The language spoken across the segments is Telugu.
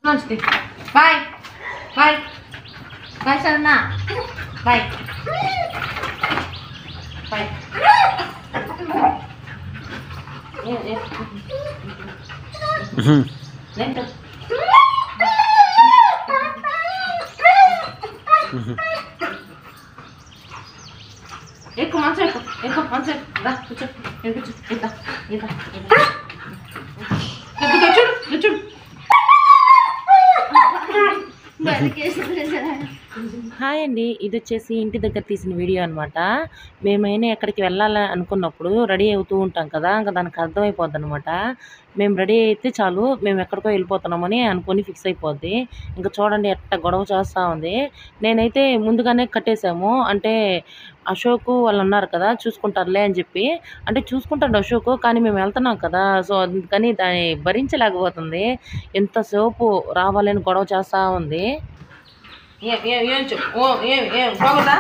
Nonstick. Bye. Bye. Bye, Sharna. Bye. Bye. Lento. Ecco, manzo, ecco. Ecco, manzo, ecco. Da, cuccio. Ecco, cuccio. Ecco, ecco, ecco. Ecco, cuccio. Hi అండి, ఇది వచ్చేసి ఇంటి దగ్గర తీసిన వీడియో అనమాట. మేమైనా ఎక్కడికి వెళ్ళాలి అనుకున్నప్పుడు రెడీ అవుతూ ఉంటాం కదా, ఇంకా దానికి అర్థమైపోద్ది అనమాట. మేము రెడీ అయితే చాలు మేము ఎక్కడికో వెళ్ళిపోతున్నామని అనుకొని ఫిక్స్ అయిపోద్ది. ఇంకా చూడండి ఎట్ట గొడవ చేస్తూ ఉంది. నేనైతే ముందుగానే కట్టేసాము, అంటే అశోక్ వాళ్ళు ఉన్నారు కదా చూసుకుంటారులే అని చెప్పి. అంటే చూసుకుంటాడు అశోక్, కానీ మేము వెళ్తున్నాం కదా, సో అందుకని దాన్ని భరించలేకపోతుంది. ఎంతసేపు రావాలని గొడవ చేస్తూ ఉంది. ఏం చెప్పు ఏం బాగుందా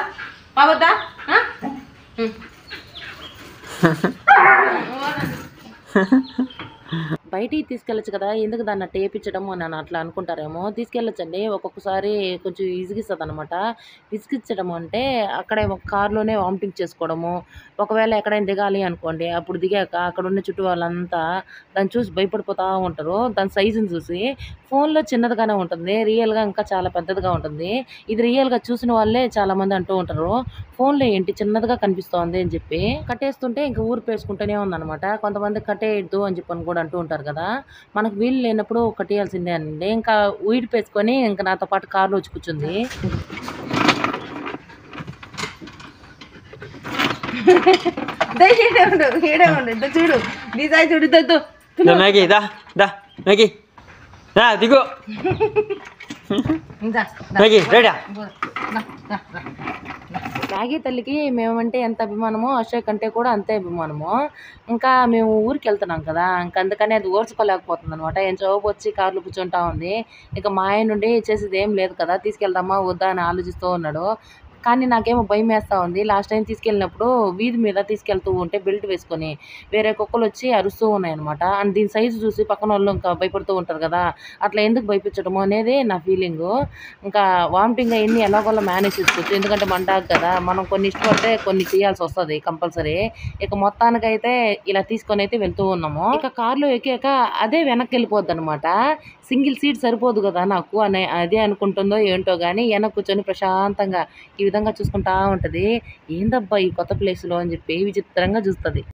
బాగుందా బయటికి తీసుకెళ్ళచ్చు కదా, ఎందుకు దాన్ని అట్ట వేయించడం అని అట్లా అనుకుంటారేమో. తీసుకెళ్ళొచ్చండి, ఒక్కొక్కసారి కొంచెం విసిగిస్తుంది అనమాట. విసిగించడం అంటే అక్కడే కార్లోనే వామిటింగ్ చేసుకోవడము. ఒకవేళ ఎక్కడైనా దిగాలి అనుకోండి, అప్పుడు దిగాక అక్కడ ఉన్న చుట్టూ వాళ్ళంతా దాన్ని చూసి భయపడిపోతూ ఉంటారు. దాని సైజుని చూసి. ఫోన్లో చిన్నదిగానే ఉంటుంది, రియల్గా ఇంకా చాలా పెద్దదిగా ఉంటుంది. ఇది రియల్గా చూసిన వాళ్ళే చాలామంది అంటూ ఉంటారు, ఫోన్లో ఏంటి చిన్నదిగా కనిపిస్తోంది అని చెప్పి. కట్టేస్తుంటే ఇంకా ఊరు పేసుకుంటూనే ఉందన్నమాట. కొంతమంది కట్టేయద్దు అని చెప్పి కూడా అంటూ ఉంటారు కదా, మనకు వీలు లేనప్పుడు కట్టేయాల్సిందే అండి. ఇంకా వీడి పేసుకొని ఇంకా నాతో పాటు కార్లో వచ్చి కూర్చుంది. చూడు డిజైన్ చూడు దిగు మ్యాగీ తల్లికి మేమంటే ఎంత అభిమానమో అశోక్ అంటే కూడా అంతే అభిమానము. ఇంకా మేము ఊరికి వెళ్తున్నాం కదా, ఇంకా అందుకని అది ఓర్చుకోలేకపోతుంది అనమాట. ఏం చోపు వచ్చి కార్లు కూర్చుంటా ఉంది. ఇక మా ఆయన నుండి చేసేది ఏం లేదు కదా, తీసుకెళ్దామా వద్దా అని ఆలోచిస్తూ ఉన్నాడు. కానీ నాకేమో భయం వేస్తూ ఉంది. లాస్ట్ టైం తీసుకెళ్ళినప్పుడు వీధి మీద తీసుకెళ్తూ ఉంటే బెల్ట్ వేసుకొని వేరే కుక్కలు వచ్చి అరుస్తూ ఉన్నాయన్నమాట. అండ్ దీని సైజు చూసి పక్కన వాళ్ళు ఇంకా భయపడుతూ ఉంటారు కదా, అట్లా ఎందుకు భయపించడము అనేది నా ఫీలింగు. ఇంకా వామిటింగ్ అయ్యింది ఎలాగోలా మేనేజ్ చేసుకోవచ్చు, ఎందుకంటే మన డాగ్ కదా, మనం కొన్ని ఇష్టపడితే కొన్ని చేయాల్సి వస్తుంది కంపల్సరీ. ఇక మొత్తానికైతే ఇలా తీసుకొని అయితే వెళ్తూ ఉన్నాము. ఇక కార్లో ఎక్కాక అదే వెనక్కి వెళ్ళిపోద్ది అనమాట. సింగిల్ సీట్ సరిపోదు కదా నాకు అని అదే అనుకుంటుందో ఏంటో కానీ వెనక్కి కూర్చొని ప్రశాంతంగా ఈ విధంగా చూసుకుంటా ఉంటుంది. ఏందబ్బా ఈ కొత్త ప్లేస్లో అని చెప్పి విచిత్రంగా చూస్తుంది.